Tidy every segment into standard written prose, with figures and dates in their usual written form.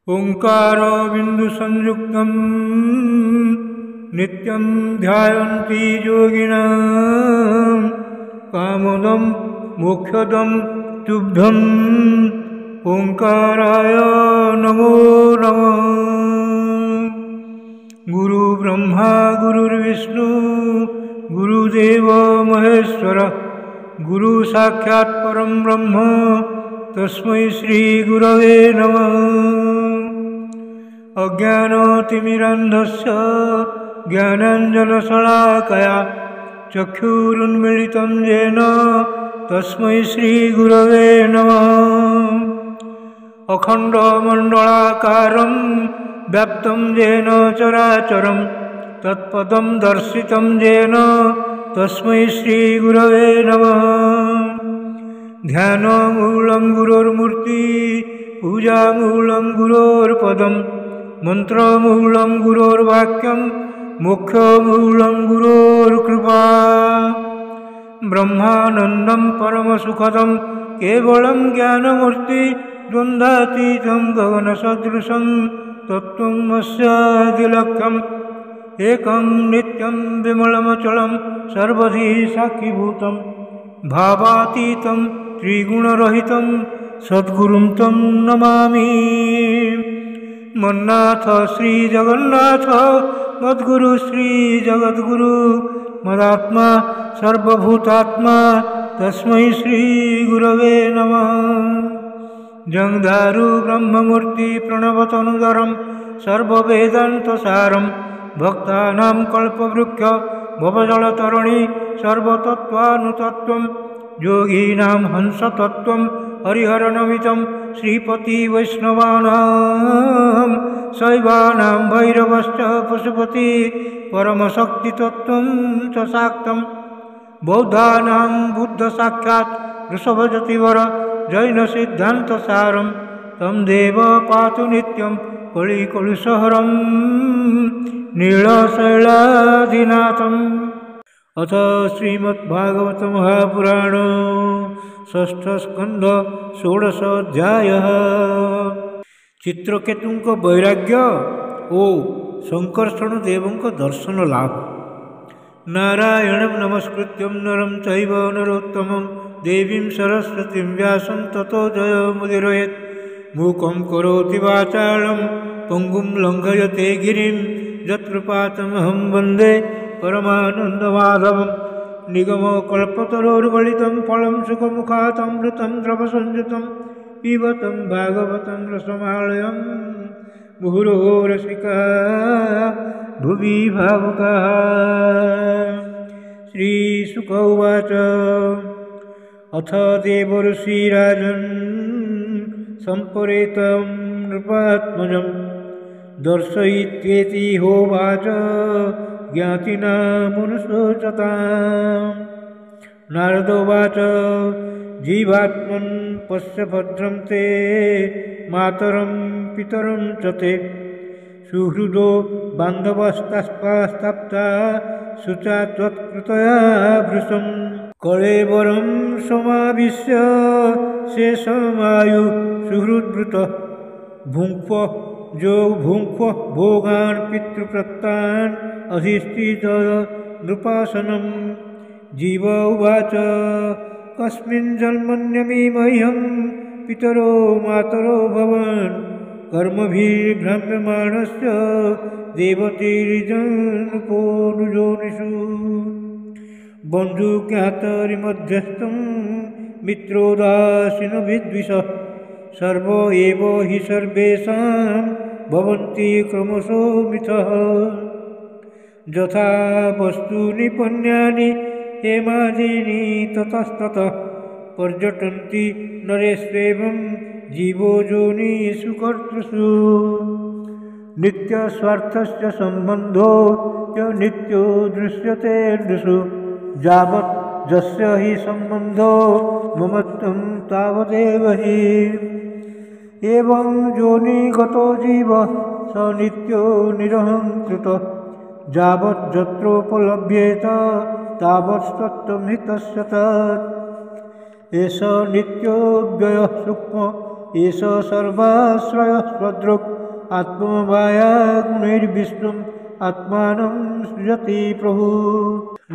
ओंकारो बिंदु संयुक्तं नित्यं ध्यायन्ति योगिनः कामदं मोक्षदं तुभ्यं ओंकाराय नमो नमः। गुरु ब्रह्मा गुरुर्विष्णु गुरुदेव महेश्वर गुरु साक्षात् परं ब्रह्म तस्मै श्री गुरवे नमः। अज्ञानतिमिरान्धस्य ज्ञानाञ्जनशलाकया चक्षुरुन्मीलितं येन तस्मै श्री गुरवे नमः। अखण्डमण्डलाकारं व्याप्तं येन चराचरं तत्पदं दर्शितं येन तस्मै श्री गुरवे नमः। ध्यानमूलं गुरोर्मूर्ति पूजामूलं गुरोर्पदं मंत्रमूलं गुरोर्वाक्यं मोक्षमूलं गुरोर्कृपा। ब्रह्मानन्दं परमसुखदं केवलं ज्ञानमूर्ति द्वन्द्वातीतं गगनसदृशं तत्त्वमस्यादिलक्ष्यम् एकं नित्यं विमलमचलं सर्वधी साक्षीभूतं भावातीतं त्रिगुणरहितं सद्गुरुं तं नमामि। मन्नाथ श्री जगन्नाथ मद्गुरु श्री जगद्गुरु मदात्मा सर्वभूतात्मा तस्मै श्री गुरवे नमः। जंधारु ब्रह्ममूर्ति प्रणवतनुधरं सर्ववेदान्तसारं भक्तानां कल्पवृक्ष भवजलतरणी सर्वतत्त्वानुतत्त्वं योगीनां हंसतत्त्वं हरिहरनमितं श्रीपति वैष्णवानां शैवानां भैरवश्च पशुपति परमशक्तितत्त्वं च शाक्तं बौद्धानां बुद्धसाक्षात् वृषभजतिवर जैनसिद्धान्तसारं तं देव पातु नित्यं कलिकलुषहरं नीलशैलाधिनाथम्। अथ श्रीमद्भागवत महापुराण षष्ठ स्कंध षोडशोऽध्याय। चित्रकेतुंक वैराग्य ओ संकर्षण देवंक दर्शन लाभ। नारायणं नमस्कृत्यं नरं चैव नरोत्तमं देवीं सरस्वतीं व्यासं ततो जयमुदीरयेत्। मूकं करोति वाचालं पङ्गुं लङ्घयते गिरिं यत्कृपातमहं वन्दे परमानन्दमाधवं। निगमकल्पतरोर्गलितं फलं सुखमुखादमृतं द्रवसंयुतं पिबतं भागवतं रसमालयं मुहुरहो रसिकः भुवि भावुकः। श्रीशुक उवाच अथ देवर्षिराजन् सम्परेतं नृपात्मजं दर्शयित्येति होवाच ज्ञातिना मनुष्योचताम्। नारदोवाच जीवात्मन् पश्य भद्रं ते मातरं पितरं च ते सुहृदो बान्धवस्तप्ता शुचा त्वत्कृतया भृशं कळेबरं समाविश्य शेषमायु सुहृद्भृतः भुङ्क्व जो भुङ्क्व भोगान् पितृप्रत्तान् अधिष्ठित नृपासनं। जीव उवाच कस्मिन् जन्मन्यमी मह्यं पितरो मातरो भवन् कर्मभिर्भ्रम्यमाणस्य देवतीर्जनपोनुजोनिषु। बन्धुज्ञातरिमध्यस्थं मित्रोदासीनविद्विषः सर्व एव हि सर्वेषां भवन्ति क्रमशो मिथः। यथा वस्तूनि पन्यानि हेमादीनि ततस्ततः पर्यटन्ति नरेष्वेवं जीवो योनिषु कर्तृषु। नित्यस्वार्थस्य सम्बन्धो च नित्यो दृश्यते नृषु यावत् यस्य हि सम्बन्धो ममत्वं तावदेव हि। एवं योनिगतो जीवः स नित्यो निरहङ्कृतः यावज्जत्रोपलभ्येत तावत्सत्त्वं हि तस्य तत्। एष नित्योऽव्ययः सूक्ष्म एष सर्वाश्रयः स्वदृक् आत्ममाया गुणैर्विष्णुम् आत्मानं सृजति प्रभुः।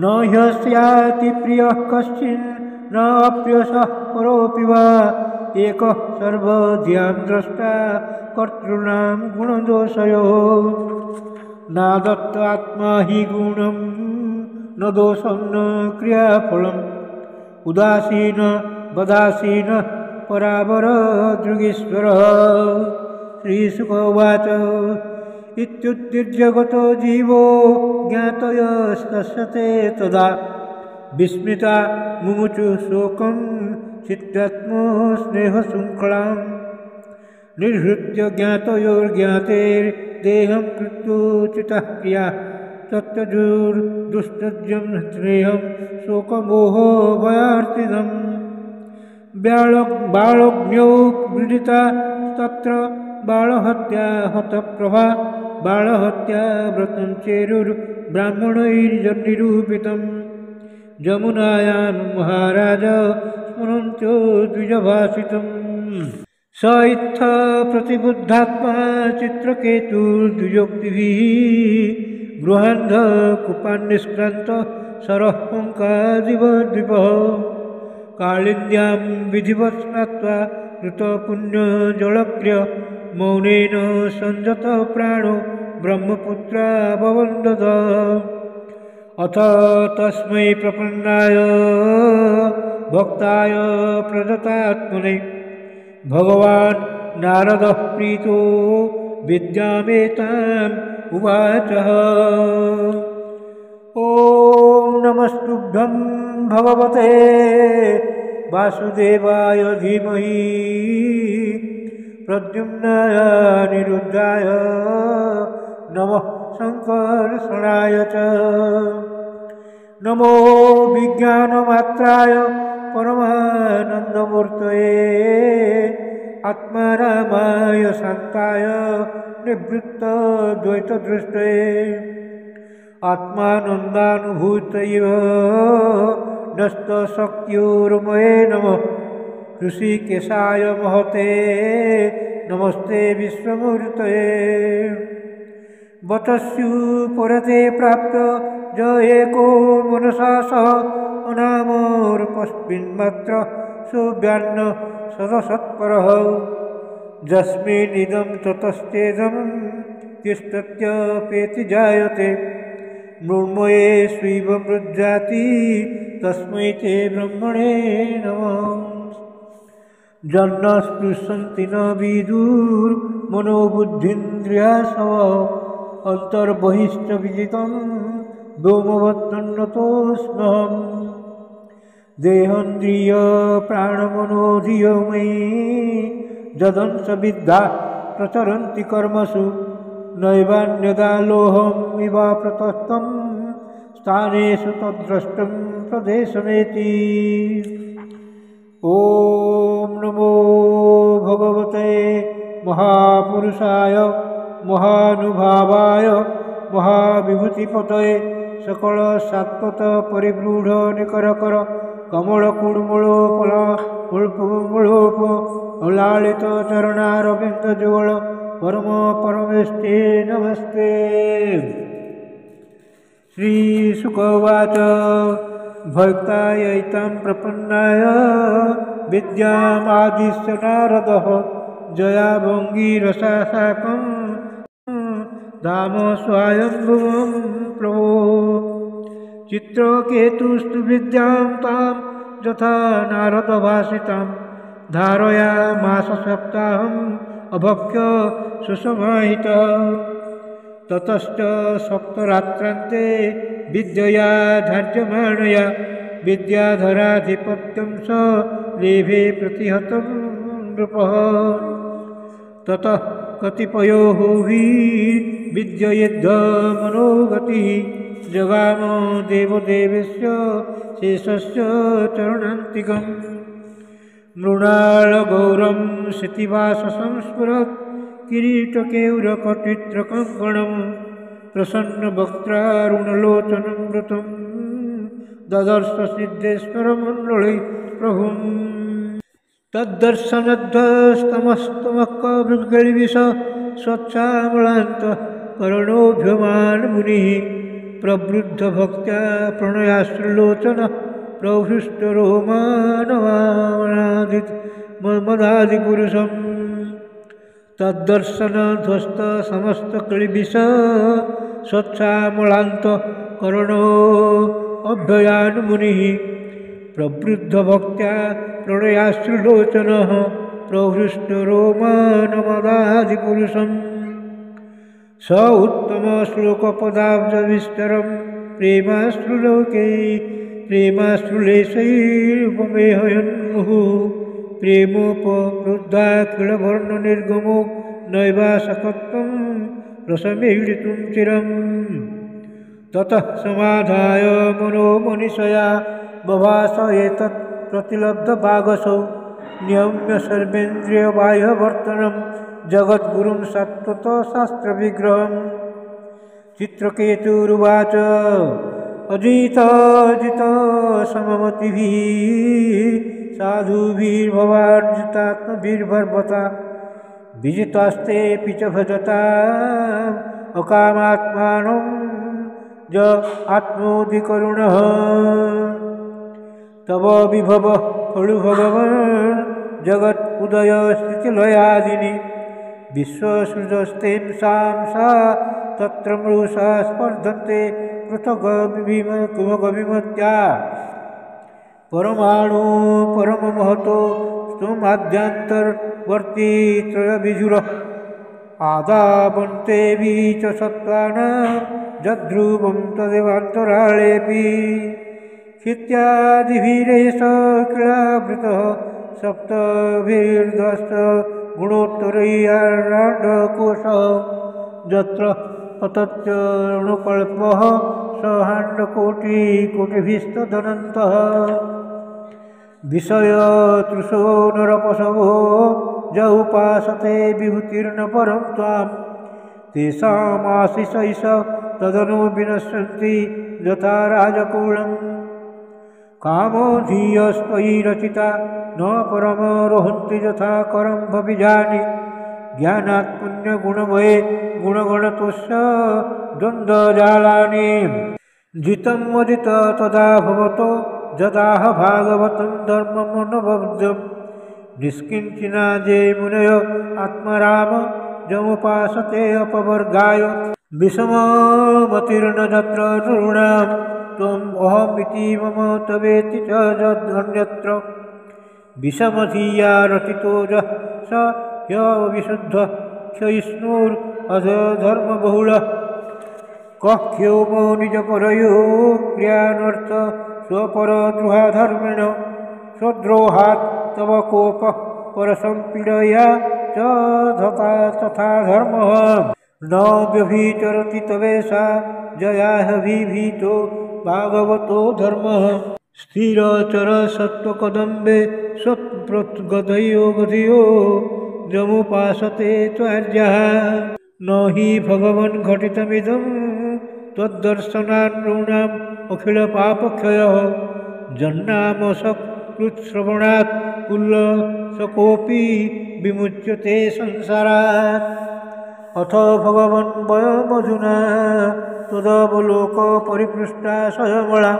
न ह्यस्याति प्रियः कश्चिन् न अप्यसः परोऽपि वा एकः सर्वधियां द्रष्टा कर्तॄणां गुणदोषयोः। नादत्त आत्मा हि गुणं न दोषं न क्रियाफलम् उदासीन वदासीन परावरदृगीश्वरः। श्रीशुक उवाच इत्युत्तीर्य गतो जीवो ज्ञातयस्तस्य ते तदा विस्मिता मुमुचुः शोकं चित्तात्मस्नेहशृङ्खलां निर्हृत्य ज्ञातयोर्ज्ञातेर्देहं कृत्योचितः क्रिया तत्तजुर्दुष्टज्यं स्नेहं शोकमोहो भयार्तिदम्। बालज्ञौ व्रीडिता तत्र बालहत्या हतप्रभा बालहत्या व्रतं चेरुर्ब्राह्मणैर्निरूपितं। जमुनायां महाराज स्मरन्त्यो द्विजभाषितम्। स इत्थ प्रतिबुद्धात्मा चित्रकेतुर्द्विजोक्तिभिः गृहान्धकूपान्निष्क्रान्त सरः पङ्कादिवद्विपः। कालिन्द्यां विधिवत् स्नात्वा कृतपुण्यजलक्रिय मौनेन सञ्जत प्राणो ब्रह्मपुत्राववन्दत। अथ तस्मै प्रपन्नाय भक्ताय प्रदत्तात्मने भगवान् नारदः प्रीतो विद्यामेताम् उवाचः। ॐ नमस्तुभ्यं भगवते वासुदेवाय धीमहि प्रद्युम्नाय अनिरुद्धाय नमः संकर्षणाय च। नमो विज्ञानमात्राय परमानन्दमूर्तये आत्मारामाय शान्ताय निवृत्तद्वैतदृष्टये आत्मानन्दानुभूतये नस्तशक्त्युर्मये नमः। ऋषिकेशाय महते नमस्ते विश्वमूर्तये। वचस्युपरते प्राप्त ज एको मनसा सह अनामोर्पस्मिन्मात्र सुव्यान्न सदसत्परः। यस्मिन्निदं ततश्चेदं तिष्ठत्यपेति जायते मृण्मये स्वीव मृज्जाति तस्मै ते ब्रह्मणे नमः। जन्म स्पृशन्ति न विदुर्मनोबुद्धीन्द्रियासव अन्तर्बहिश्च विजितं व्योमवत्तन्नतोऽस्म्यहम्। देहेन्द्रियप्राणमनोधियमयि यदंशविद्धा प्रचरन्ति कर्मसु नैवान्यदा लोहमिवाप्रतस्थं स्थानेषु तद्द्रष्टुं प्रदेशमेति। ॐ नमो भगवते महापुरुषाय महानुभावाय महाविभूतिपतये सकलसात्वत परिव्रूढ निकरकर कमलकुड्मूलोप लालित चरणारविन्दजुगल परम परमेष्ठे नमस्ते। श्रीशुक उवाच भक्तायैतां प्रपन्नाय विद्यामादिश्य नारदः जयाभङ्गीरसा साकं धाम स्वायम्भुवं प्रभो। चित्रकेतुस्तु विद्यां तां यथा नारदभाषितां धारयामास सप्ताहम् अभक्ष्य सुसमाहितः। ततश्च सप्तरात्रान्ते विद्यया धार्यमाणया विद्याधराधिपत्यं स लेभे प्रतिहतं नृपः। ततः कतिपयोः हि विद्ययेद्धमनोगतिः जगाम देवदेवस्य शेषस्य चरणान्तिकम्। मृणालगौरं क्षितिवाससंस्फुरत् किरीटकेयूरकटित्रकङ्कणं प्रसन्नवक्त्रारुणलोचनं वृतं ददर्श सिद्धेश्वरमण्डले प्रभुं तद्दर्शनध्वस्तमस्तमकविष स्वच्छामलान्तः करणोऽभ्यमान् मुनिः प्रवृद्धभक्त्या प्रणयाश्रुलोचनः प्रहृष्टरोमानवामनादिपुरुषम् तद्दर्शनध्वस्त समस्तक्लिबिष स्वच्छामलान्त करणो अभ्ययान् मुनिः प्रवृद्धभक्त्या प्रणयाश्रुलोचनः प्रहृष्टरोमानमदादिपुरुषम् स उत्तमश्लोकपदाब्जविस्तरं प्रेमाश्रुलोके प्रेमाश्रुलेशैरुपमेहयन्मुहुः प्रेमोपवृद्धाखिलवर्णनिर्गमो नैवासकत्वं रसमीलितुं चिरम् ततः समाधाय मनो मनीषया बभास एतत् प्रतिलब्धभागसौ नियम्य सर्वेन्द्रियबाह्यवर्तनं जगद्गुरुं सत्त्वतो शास्त्रविग्रहं चित्रकेतुरुवाच अजित सममतिभिः साधुभिर्भवार्जितात्मभिर्भर्वता विजितास्तेऽपि च भजताम् अकामात्मानं ज आत्मोऽधिकरुणः तव विभव खलु भगवन् जगत् उदय स्थितिलयादिनि विश्वसृजस्तेंसां सा तत्र मृषा स्पर्धन्ते पृथगविमत्या परमाणु परममहतो स्तुमाद्यान्तर्वर्ती त्रयविजुरः आदावन्ते च सत्त्वानां जध्रुवं तदेवान्तराळेऽपि इत्यादिभिरेष क्रीडावृतः सप्तभिर्दश गुणोत्तरैराण्डकोशः यत्र पतत्यणुकल्पः सहाण्डकोटिकोटिभिस्तदनन्तः विषयतृषो नरपशवो ज उपासते विभूतिर्न परं त्वां तेषामाशिषैष तदनु विनश्यन्ति यथा राजकूलम् कामो धियस्त्वयि रचिता न परमरोहन्ति यथा करं भविजानि ज्ञानात् पुण्यगुणमये गुणगणतोस्य द्वन्द्वजालानि जितं वदित तदा भवतो जदाह भागवतं धर्ममनवद्यम् निष्किञ्चिनाजे मुनय आत्मराम जमुपासते अपवर्गाय विषममतिर्न यत्र नृणां त्वम् अहमिति मम तवेति च यदन्यत्र विषमधिया रचितो यः स ह्यविशुद्धः क्षयिष्णुरधर्मबहुलः कः ह्योमो निजपरयो क्रियानर्थ स्वपरद्रोहाधर्मेण स्वद्रोहात् तव कोपः परसंपीडया च तथा धर्मः न व्यभिचरति तवेषा जयाहविभीतो भागवतो धर्मः स्थिरचरसत्त्वकदम्बे सत्प्रगदयो गदयो जमुपासते त्वार्यः न हि भगवन् घटितमिदं त्वद्दर्शनान् नृणाम् अखिलपापक्षयः जन्नामसकृत्श्रवणात् कुल्लसकोऽपि विमुच्यते संसारात् अथ भगवन् वयमधुना त्वदवलोकपरिपृष्टा स्वयमला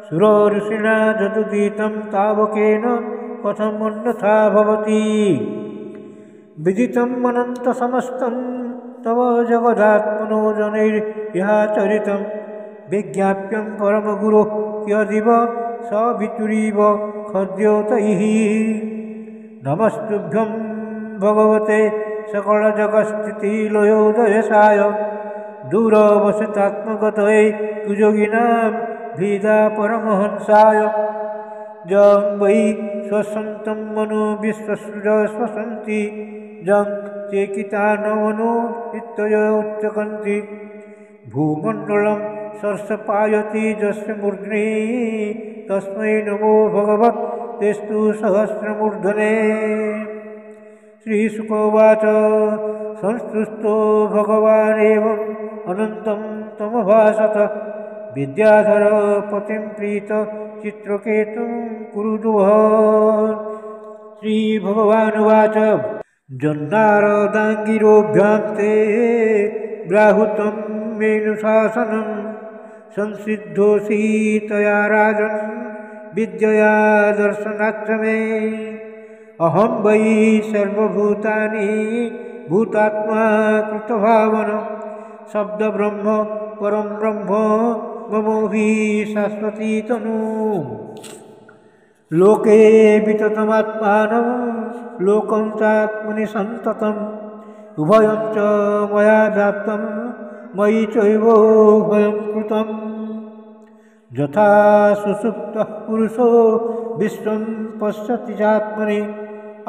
सुरऋषिणा जदुदीतं तावकेन कथमन्यथा भवति विदितम् अनन्तसमस्तं तव जगदात्मनो जनैर्याचरितं विज्ञाप्यं परमगुरोः यदिव स वितुरीव खद्योतैः नमस्तुभ्यं भगवते सकलजगत्स्थितिलयोदयसाय दूरवसतात्मगतये कुजोगिनां भेदा परमहंसाय जं वै स्वसन्तं मनो विश्वसृज स्वसन्ति जं चेकितानमनो इत्यय उच्चकन्ति भूमण्डलं सर्षपायति यस्य मूर्ध्नि तस्मै नमो भगवतेस्तु सहस्रमूर्धने श्रीशुकोवाच संस्तुष्टो भगवानेवम् अनन्तं तमभासत विद्याधर पतिं प्रीत चित्रकेतुं कुरुदुः श्रीभगवानुवाच जन्नारदाङ्गिरोऽभ्यां ते ब्राहुतं मेनुशासनं संसिद्धोऽसि तया राजन् विद्यया दर्शनाच्च मे अहं वै सर्वभूतानि भूतात्मा कृतभावन शब्दब्रह्म परं ब्रह्म ममो हि शाश्वती तनु लोके विततमात्मानं लोकं चात्मनि सन्ततम् उभयं च मया व्याप्तं मयि चैवोभयं कृतं यथा सुसुप्तः पुरुषो विश्वं पश्यति चात्मनि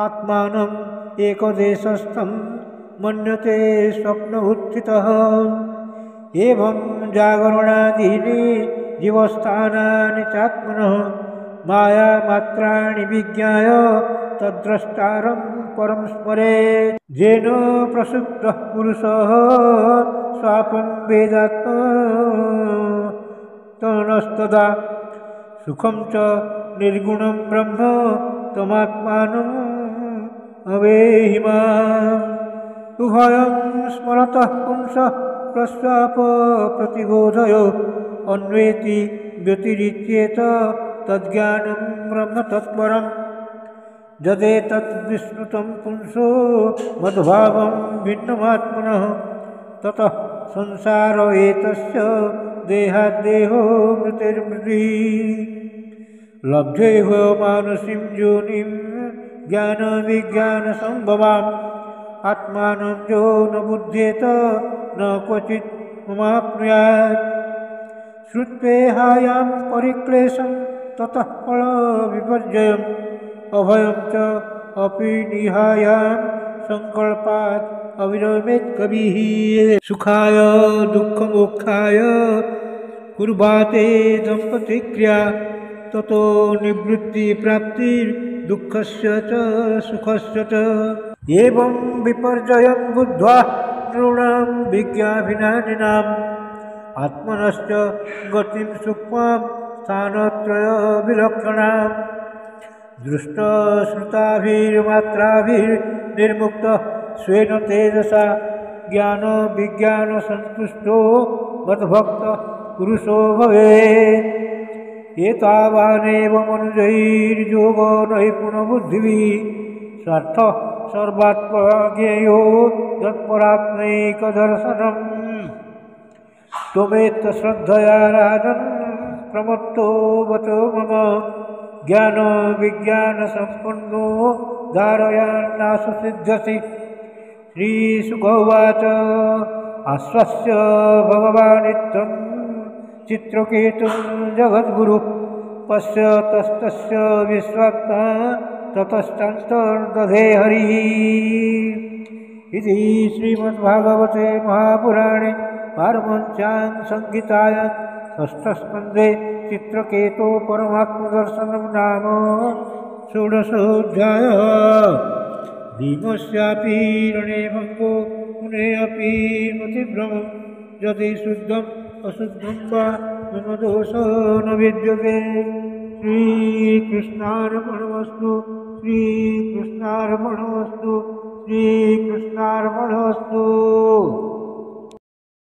आत्मानम् एकदेशस्थं मन्यते स्वप्नवुत्थितः एवं जागरणादीनि जीवस्थानानि चात्मनः मायामात्राणि विज्ञाय तद्द्रष्टारं परं स्मरेत् येन प्रसुप्तः पुरुषः स्वापं वेदात्मनस्तदा सुखं च निर्गुणं ब्रह्म तमात्मानम् अवेहि माम् उभयं स्मरतः पुंसः प्रस्वाप प्रतिबोधयो अन्वेति व्यतिरिच्येत तज्ज्ञानं ब्रह्म तत्परम् यदेतद्विस्मृतं पुंसो मद्भावं भिन्नमात्मनः ततः संसार एतस्य देहाद्देहो मृतिर्मृतिः लब्धेह मानसीं योनिं ज्ञानविज्ञानसम्भवाम् आत्मानं यो न बुध्येत न क्वचित् ममाप्नुयात् श्रुत्वेहायां परिक्लेशं ततः फलविपर्जयम् अभयं च अपि निहायां संकल्पात् अविरमेत् कविः सुखाय दुःखमोक्षाय कुर्वाते दम्पतिक्रिया ततो निवृत्तिप्राप्तिर्दुःखस्य च सुखस्य च एवं विपर्जयं बुद्ध्वा नृणां विज्ञाभिनानिनाम् आत्मनश्च गतिं सूक्ष्मां स्थानत्रयविलक्षणाम् दृष्टश्रुताभिर्मात्राभिर्निर्मुक्तः स्वेन तेजसा ज्ञानविज्ञानसन्तुष्टो मद्भक्तः पुरुषो भवेत् एतावानेव मनुजैर्योगो नैपुणबुद्धिभिः स्वार्थः सर्वात्मज्ञेयो यत्परात्मैकदर्शनम् त्वमेतश्रद्धया राजन् प्रमत्तो वचो मम ज्ञानविज्ञानसम्पन्नो धारयान्नाशु सिद्ध्यसि श्रीशुक उवाच आश्वस्य भगवानित्थं चित्रकेतुं जगद्गुरुः पश्यतस्तस्य विश्वात्मा ततश्चान्तर्दधे हरिः इति श्रीमद्भागवते महापुराणे पारमहंस्यां संहितायां षष्ठस्कन्धे चित्रकेतो परमात्मदर्शनं नाम षोडशोऽध्यायः भीमस्यापि रणे भङ्गो मुनेऽपि मतिभ्रमं यदि शुद्धम् अशुद्धं वा मम दोषो न विद्यते श्रीकृष्णार्पणमस्तु श्रीकृष्णार्पणमस्तु श्रीकृष्णार्पणमस्तु।